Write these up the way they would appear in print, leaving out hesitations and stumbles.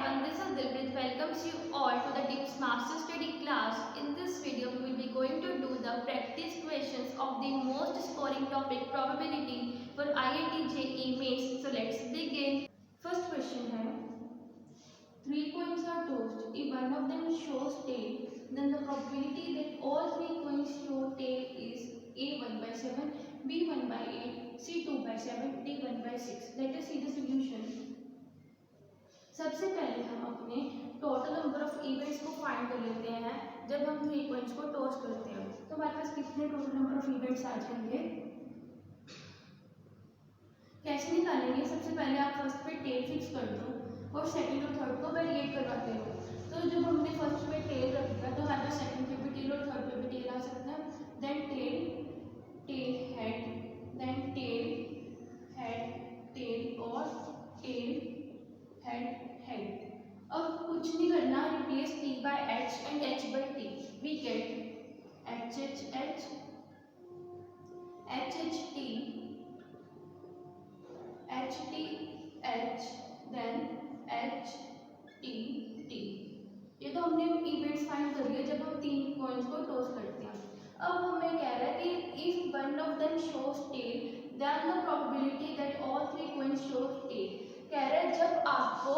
everyone, this is Dilpreet welcomes you all to the Tips Master Study class. In this video, we will be going to do the practice questions of the most scoring topic probability for IIT JEE Mains. So let's begin. First question है, 3 coins are tossed. If one of them shows tail, then the probability that all 3 coins show tail is A 1 by 7, B 1 by 8, C 2 by 7, D 1 by 6. Let us see the solution. सबसे पहले हम अपने total number of events को find कर लेते हैं। जब हम 3 पॉइंट्स को टॉस करते हैं तो हमारे पास कितने टोटल नंबर ऑफ इवेंट्स आ जाएंगे। कैसे निकालेंगे? सबसे पहले आप फर्स्ट पे टेल फिक्स कर दो और सेकंड और थर्ड को वेरिएट करवाते हो। तो जब हमने फर्स्ट पे टेल रख दिया तो हमारे पास सेकंड पे भी टेल और थर्ड पे भी टेल आ सकता है। Then tail, tail head, then tail head, tail और टेल हेड हेड। अब कुछ नहीं करना, replace T by H and H by T. We get H H H, H H T, H T H, then H T T. ये तो हमने events find कर लिए जब हम 3 कॉइन्स को टॉस करते हैं। अब हमें कह रहा है कि if one of them shows tail then the probability that all 3 coins shows tail. कह रहे हैं जब आपको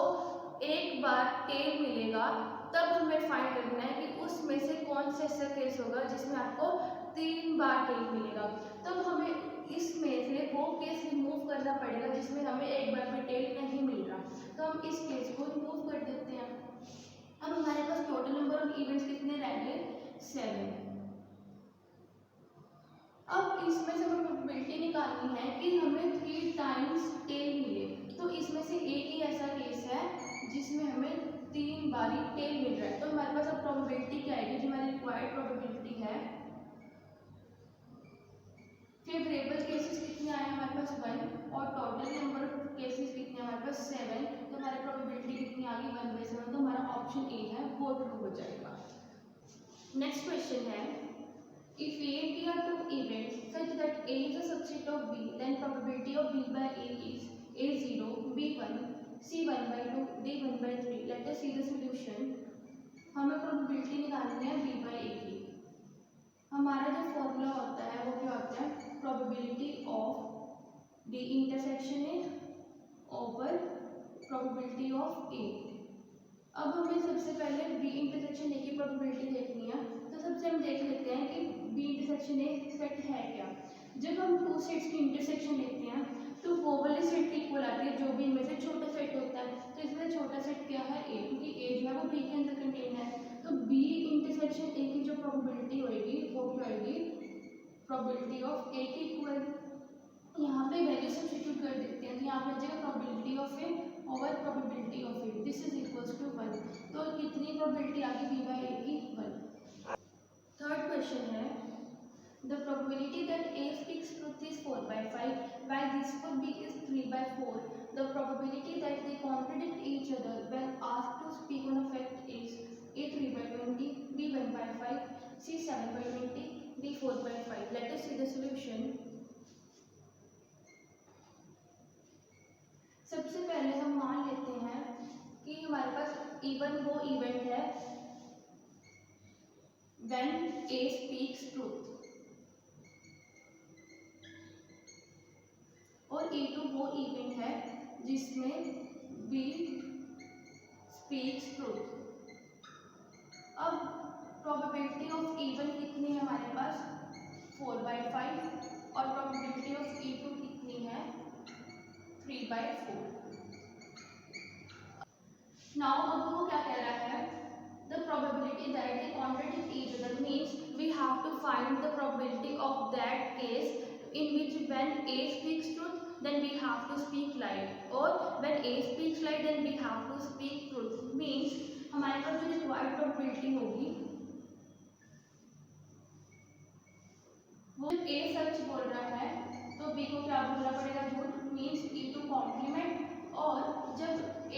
एक बार टेल मिलेगा तब हमें फाइंड करना है कि उसमें से कौन सा ऐसा केस होगा जिसमें आपको 3 बार टेल मिलेगा। तब हमें इसमें से वो केस रिमूव करना पड़ेगा जिसमें हमें एक बार भी टेल नहीं मिल रहा। तो हम इस केस को रिमूव कर देते हैं। अब हमारे पास टोटल नंबर ऑफ इवेंट्स कितने रह गए? 7। अब इसमें से हमें प्रोबेबिलिटी निकालनी है कि हमें 3 टाइम्स टेल मिले। तो इसमें से एक ही ऐसा केस है जिसमें हमें 3 बारी टेल मिल रहा है। तो हमारे पास अब प्रोबेबिलिटी क्या आएगी? जो हमारी रिक्वायर्ड प्रोबेबिलिटी है, फेवरेबल केसेस कितने आए हमारे पास 1 और टोटल नंबर ऑफ केसेस कितने हमारे पास 7। तो हमारी प्रोबेबिलिटी कितनी आ गई? 1/7। तो हमारा ऑप्शन ए है वो ट्रू हो जाएगा। नेक्स्ट क्वेश्चन है, if A and B are 2 events such that A is a subset of B, then probability of B by A is A0, B1, C1 by 2, D1 by 3. Let us see the solution. हमें probability निकालनी है B by A की। हमारा जो formula होता है वो क्या होता है? probability of D intersection A over probability of A। अब हमें सबसे पहले B इंटरसेक्शन ए की प्रोबेबिलिटी देखनी है। तो सबसे हम देख लेते हैं कि B इंटरसेक्शन ए सेट है क्या। जब हम 2 सेट्स की इंटरसेक्शन लेते हैं तो वो वाले सेट की इक्वल आती है जो भी इनमें से छोटा सेट होता है। तो इसमें छोटा सेट क्या है? ए, क्योंकि ए जो है वो B के अंदर कंटेन है। तो B इंटरसेक्शन ए की जो प्रोबेबिलिटी होगी वो क्या होगी? प्रोबेबिलिटी ऑफ ए की इक्वल। यहाँ पे वैल्यू सब्स्टिट्यूट कर देते हैं तो यहाँ पे आ जाएगा probability of A over probability of A, this is equals to 1। तो कितनी प्रोबेबिलिटी आ गई? बी बाई ए की 1। थर्ड क्वेश्चन है, the probability that A speaks truth is 4/5 while this for B is 3/4. The probability that they contradict each other when asked to speak on a fact is A 3/20, B 1/5, C 7/20, D 4/5. Let us see the solution. सबसे पहले हम मान लेते हैं कि हमारे पास even वो event है when A speaks truth और A2 वो इवेंट है जिसमें B speaks truth। अब प्रोबेबिलिटी ऑफ इवन कितनी है हमारे पास? 4/5 और प्रोबेबिलिटी ऑफ E2 कितनी है? 3/4। Now अब वो क्या कह रहा है? The probability that they contradict each other means we have to find the probability of that case in which when A speaks truth then we have to speak lie, or when A speaks lie then we have to speak truth। means हमारे पास जो required probability होगी वो A सच बोल रहा है तो B को क्या बोलना पड़ेगा? झूठ। means E2 complement. और जब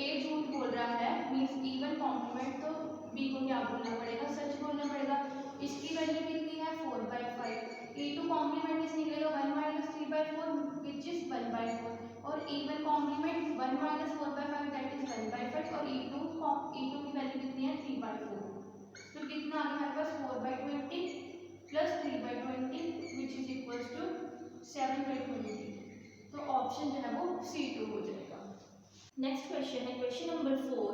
A झूठ बोल रहा है मीन्स इवन कॉम्प्लीमेंट तो B को क्या बोलना पड़ेगा? सच बोलना पड़ेगा। इसकी वैल्यू कितनी है? 4/5। E2 कॉम्प्लीमेंट किस निकलेगा? 1 - 3/4 विच इज 1/4 और इवन कॉम्प्लीमेंट 1 - 4/5 दैट इज 1/5 और E2 E2 की वैल्यू कितनी है 3/4, तो कितना आ गया हमारे पास 4/20 plus 3/20 which is equals to 7/20, तो ऑप्शन जो है वो C2 हो जाएगा। नेक्स्ट क्वेश्चन है question number 4।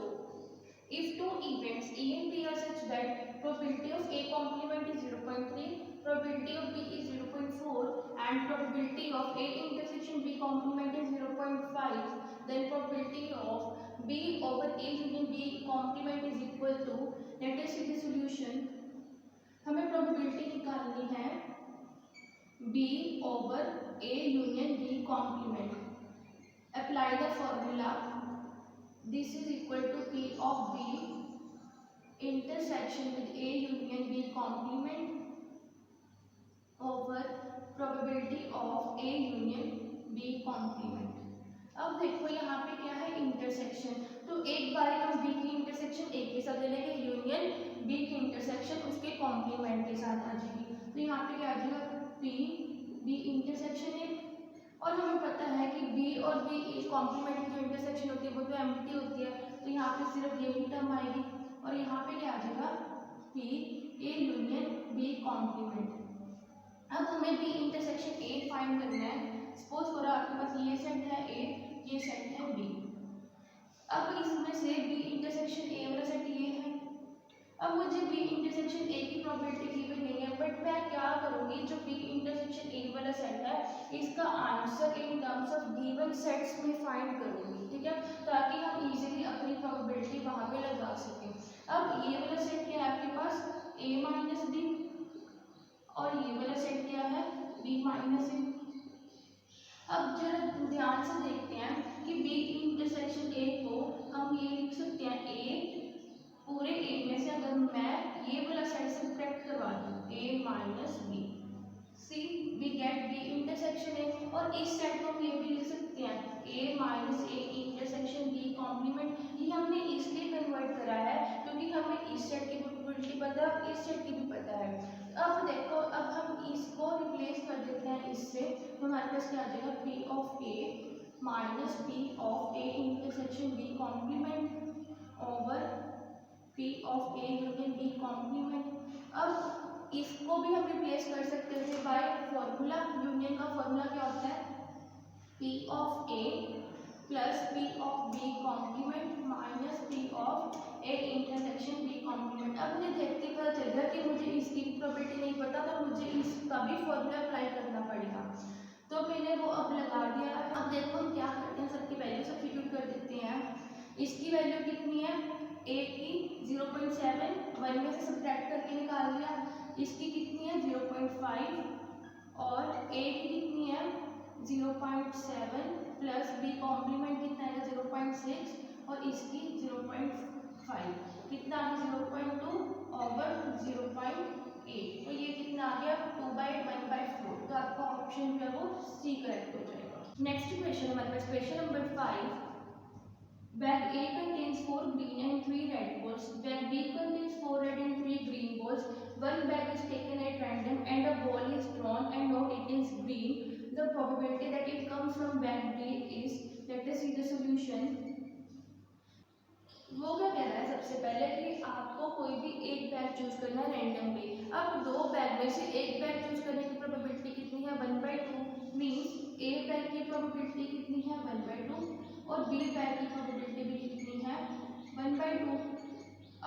If two events A and B are such that probability of A complement is 0.3, probability of B is 0.4 and probability of A intersection B complement is 0.5, then probability of B over A union B complement is equal to, let us see the solution। हमें probability निकालनी है B over A union B complement। Apply the formula, this is equal to P of B intersection with A union B complement over probability of A union B complement। अब देखो यहाँ पे क्या है intersection, तो एक बार हम B की इंटरसेक्शन A के साथ ले लेंगे, यूनियन B की इंटरसेक्शन उसके कॉम्प्लीमेंट के साथ आ जाएगी, तो यहाँ पे क्या आ जाएगा P B इंटरसेक्शन है, और हमें पता है कि B और B कॉम्प्लीमेंट की जो इंटरसेक्शन होती है वो तो एम्प्टी होती है, तो यहाँ पे सिर्फ यही टर्म आएगी, और यहाँ पे क्या आ जाएगा P A union B complement. अब हमें B इंटरसेक्शन A फाइंड करना है। सपोज करो आपके पास ये सेट है A, ये सेट है B। अब इसमें से B इंटरसेक्शन A वाला सेट ये है। अब मुझे B इंटरसेक्शन A की प्रोबेबिलिटी गिवन नहीं है, बट मैं क्या करूँगी, जो B इंटरसेक्शन A वाला सेट है इसका answer in terms of given sets में फाइंड करूँगी, ठीक है, ताकि हम इजीली अपनी प्रोबेबिलिटी वहाँ पे लगा सकें। अब ये वाला सेट क्या है आपके पास A माइनस B, और ये वाला सेट क्या है B माइनस A। अब जरा ध्यान से देखते हैं कि B इंटरसेक्शन A को हम ये लिख सकते हैं A, पूरे A में से अगर मैं ये वाला सेट सब्ट्रैक्ट करवा दूँ A minus B, see we get B intersection A, और इस सेट को हम ये भी लिख सकते हैं A minus A intersection B complement. ये हमने इसलिए कन्वर्ट करा है क्योंकि हमें इस सेट की प्रोबेबिलिटी पता है, इस सेट की भी पता है। अब देखो, अब हम इसको रिप्लेस कर देते हैं इससे, तो हमारे पास क्या आ जाएगा P of A minus P of A intersection B complement over P of A union B complement. अब इसको भी हम रिप्लेस कर सकते थे बाय फॉर्मूला, यूनियन का फॉर्मूला क्या होता है P of A plus P of B complement minus P of A intersection B complement. अब मुझे देखते ही पता चल गया कि मुझे इसकी प्रोबेबिलिटी नहीं पता, तो मुझे इसका भी फॉर्मूला अप्लाई करना पड़ेगा, तो मैंने वो अब लगा दिया। अब देखो हम क्या करते हैं, सबकी वैल्यू सब्स्टिट्यूट कर देते हैं। इसकी वैल्यू कितनी है A की 0.7, 1 में से सब्ट्रैक्ट करके निकाल लिया। इसकी कितनी है 0.5, और A की कितनी है 0.7 प्लस B कॉम्प्लीमेंट कितना है 0.6, और इसकी 0.5, कितना आ गया 0.2 ओवर 0.8, तो ये कितना आ गया 2/1/4, तो आपका ऑप्शन जो है वो सी करेक्ट हो जाएगा। नेक्स्ट क्वेश्चन हमारे पास question number 5। Bag A contains 4 green and 3 red balls. Bag B contains 4 red and 3 green balls. One bag is taken at random and a ball is drawn and now it is green. The probability that it comes from bag B is, let us see the solution। वो क्या कह रहा है सबसे पहले कि आपको कोई भी एक बैग चूज करना है रैंडमली। अब दो बैग में से एक बैग चूज करने की प्रोबेबिलिटी कितनी है 1/2, मीन्स ए बैग की प्रोबेबिलिटी कितनी है 1/2, और बी बैग की प्रोबेबिलिटी भी कितनी है 1/2।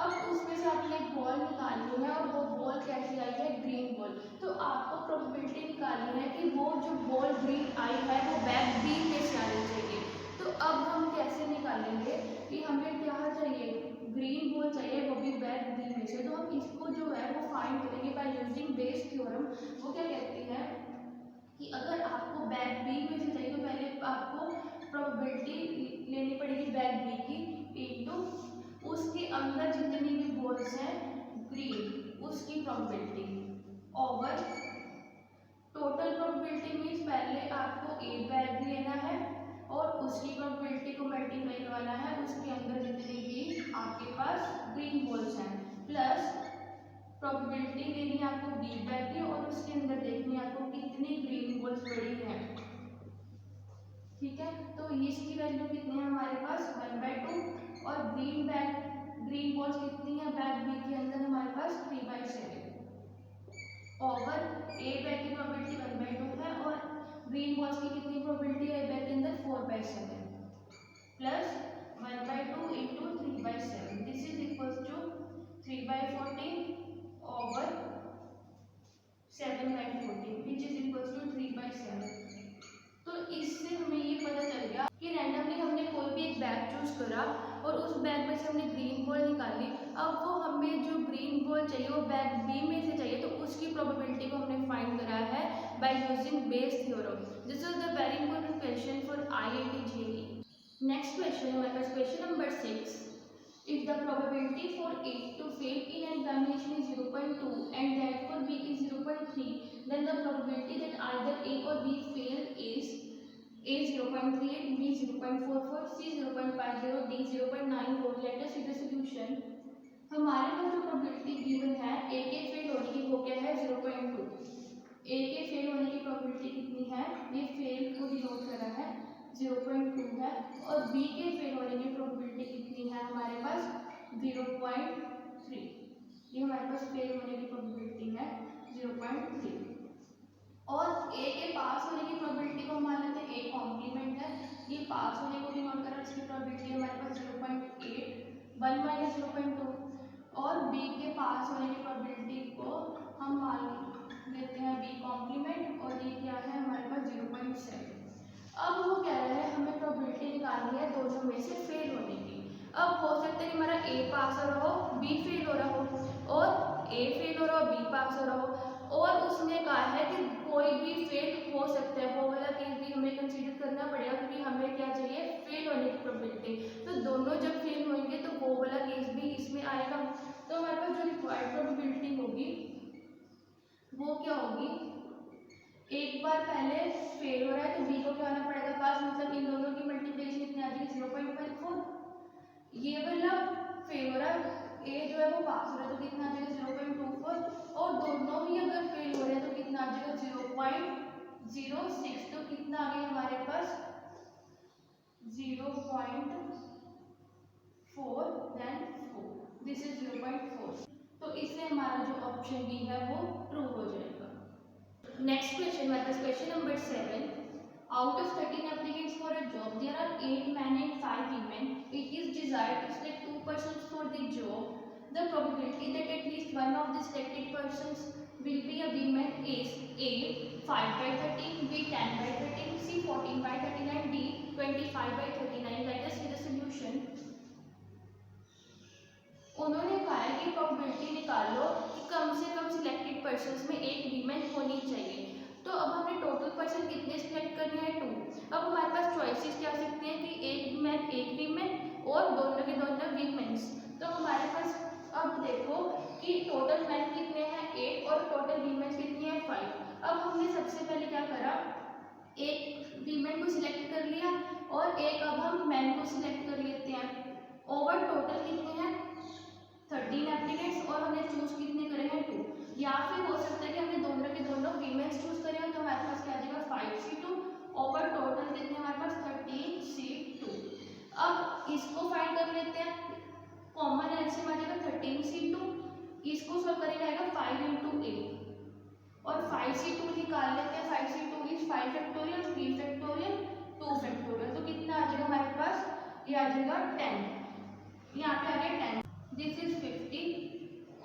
अब उसमें से आपने एक बॉल निकालनी है, और वो बॉल कैसी आई है ग्रीन बॉल, तो आपको प्रोबेबिलिटी निकालनी है कि वो जो बॉल ग्रीन आई है वो बैग बी में से आनी चाहिए। तो अब हम कैसे निकालेंगे कि हमें क्या चाहिए ग्रीन बॉल चाहिए, वो भी बैग बी में से, तो हम इसको जो है वो फाइंड करेंगे बाय यूजिंग बेस थ्योरम। वो क्या कहती है कि अगर आपको बैग बी में से चाहिए तो पहले आपको प्रोबेबिलिटी लेनी पड़ेगी बैग बी की इनटू उसके अंदर जितनी भी बॉल्स हैं ग्रीन उसकी probability over total probability means पहले आपको ए बैग लेना है और उसकी प्रोबेबिलिटी को मल्टीप्लाई करवाना है उसके अंदर जितनी भी आपके पास ग्रीन बॉल्स हैं, प्लस प्रोबेबिलिटी लेनी है आपको बी बैग की और उसके अंदर देखनी है आपको कितनी ग्रीन बॉल्स पड़ी हैं, ठीक है। तो इसकी वैल्यू कितनी है हमारे पास 1/2, और ग्रीन बॉल्स कितनी है बैग बी के अंदर हमारे पास 3/7 ओवर ए बैग की प्रोबेबिलिटी 1/2 है और ग्रीन बॉल्स की कितनी प्रोबेबिलिटी है बैग के अंदर 4/7 plus 1/2 into 3/7 this is equal to 3/14 over 7/14 which is equal to 3/7। तो इससे हमें ये पता चल गया कि रैंडमली हमने कोई भी एक बैग चूज करा और उस बैग में से हमने ग्रीन बॉल निकाली। अब वो हमें जो ग्रीन बॉल चाहिए वो बैग बी में से चाहिए, तो उसकी प्रोबेबिलिटी को हमने फाइंड करा है by using Bayes theorem. This is the very important question for IIT JEE। Next question है हमारे पास question number 6। If the probability for A to fail in an examination is 0.2 and that for B is 0.3, then the probability that either A or B fail is A 0.38, B 0.44, C 0.50, D 0.94। Let us see the solution। हमारे पास जो probability given है A के fail होने की वो क्या है 0.2। A के फेल होने की प्रोबेबिलिटी कितनी है, ये फेल को डिनोट कर रहा है 0.2 है और B के फेल होने की प्रोबेबिलिटी कितनी है हमारे पास 0.3। ये हमारे पास फेल होने की प्रोबेबिलिटी है 0.3 और A के पास होने की प्रोबेबिलिटी को मान लेते हैं A कॉम्प्लीमेंट है, ये पास होने को भी नोट करा, इसकी प्रोबेबिलिटी हमारे पास 0.8 1 माइनस 0.2 और B के पास होने की प्रोबेबिलिटी को हम मान लेते हैं B कॉम्प्लीमेंट और ये क्या है हमारे पास 0.7। अब वो कह रहा है हमें प्रोबेबिलिटी निकालनी है दोनों में से फेल होने की। अब हो सकता है कि हमारा A पास हो रहा हो B फेल हो रहा हो और A फेल हो रहा हो B पास हो रहा हो और उसने कहा है कि कोई भी फेल हो सकता है, वो वाला केस भी हमें कंसीडर करना पड़ेगा क्योंकि हमें क्या चाहिए फेल होने की प्रोबेबिलिटी। तो दोनों जब फेल होंगे तो वो वाला केस भी इसमें आएगा। तो हमारे पास जो रिक्वायर्ड प्रोबेबिलिटी होगी वो क्या होगी, एक बार पहले फेल हो रहा है तो B को क्या होना पड़ेगा पास, मतलब इन दोनों की मल्टीप्लिकेशन कितनी आ जाएगी 0.54। ये वाला फेल हो रहा है A जो है वो पास हो रहा है तो कितना आ जाएगा 0.24 और दोनों ही अगर फेल हो रहे हैं तो कितना आ जाएगा 0.06। तो कितना आ गया हमारे पास 0.4 देन 4 दिस इज 0.4। तो इससे हमारा जो ऑप्शन बी है वो ट्रू हो जाएगा। Next question was question number 7. Out of 13 applicants for a job, there are 8 men and 5 women. It is desired to select 2 persons for the job. The probability that at least one of the selected persons will be a woman is A 5/13, B 10/13, C 14/39, D 25/39। Let us see the solution। उन्होंने कहा है कि probability निकालो कि कम से कम selected persons में एक women होनी चाहिए। तो अब हमने टोटल पर्सन कितने सिलेक्ट करने हैं 2। अब हमारे पास चॉइसेस क्या आ सकते हैं कि एक मैन एक वीमेन और दोनों के दोनों वीमेंस। तो हमारे पास अब देखो कि टोटल मैन कितने हैं 8 और टोटल वीमेंस कितनी है 5। अब हमने सबसे पहले क्या करा, एक वीमेन को सिलेक्ट कर लिया और एक अब हम मैन को सिलेक्ट कर लेते हैं। ओवर टोटल कितने हैं 13 एप्लीकेंट्स और हमने चूज कितने करे हैं 2। या फिर हो सकता है कि हमने दोनों के दोनों फीमेल्स चूज करे हो तो हमारे पास क्या आ जाएगा 5C2 ओवर टोटल कितने हमारे पास 13C2। अब इसको फाइंड कर लेते हैं, कॉमन एलसीएम आ जाएगा 13C2, इसको सॉल्व करेंगे आएगा 5 × 8 और 5C2 निकाल लेते हैं। 5C2 is 5 factorial 3 factorial 2 factorial, तो कितना आ जाएगा हमारे पास, ये आ जाएगा 10, यहाँ पे आ गया 10। This is 50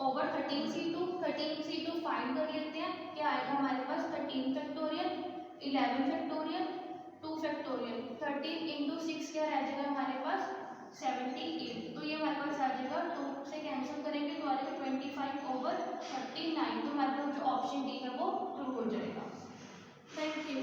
over 13C2। 13C2 find कर लेते हैं, क्या आएगा हमारे पास 13 फैक्टोरियल 11 फैक्टोरियल 2 फैक्टोरियल 13 × 6 क्या रह जाएगा हमारे पास 78। तो ये हमारे पास आ जाएगा 2 से कैंसिल करेंगे तो आ जाएगा 25 ओवर 39। तो हमारे पास जो ऑप्शन डी है वो ट्रू हो जाएगा। Thank you.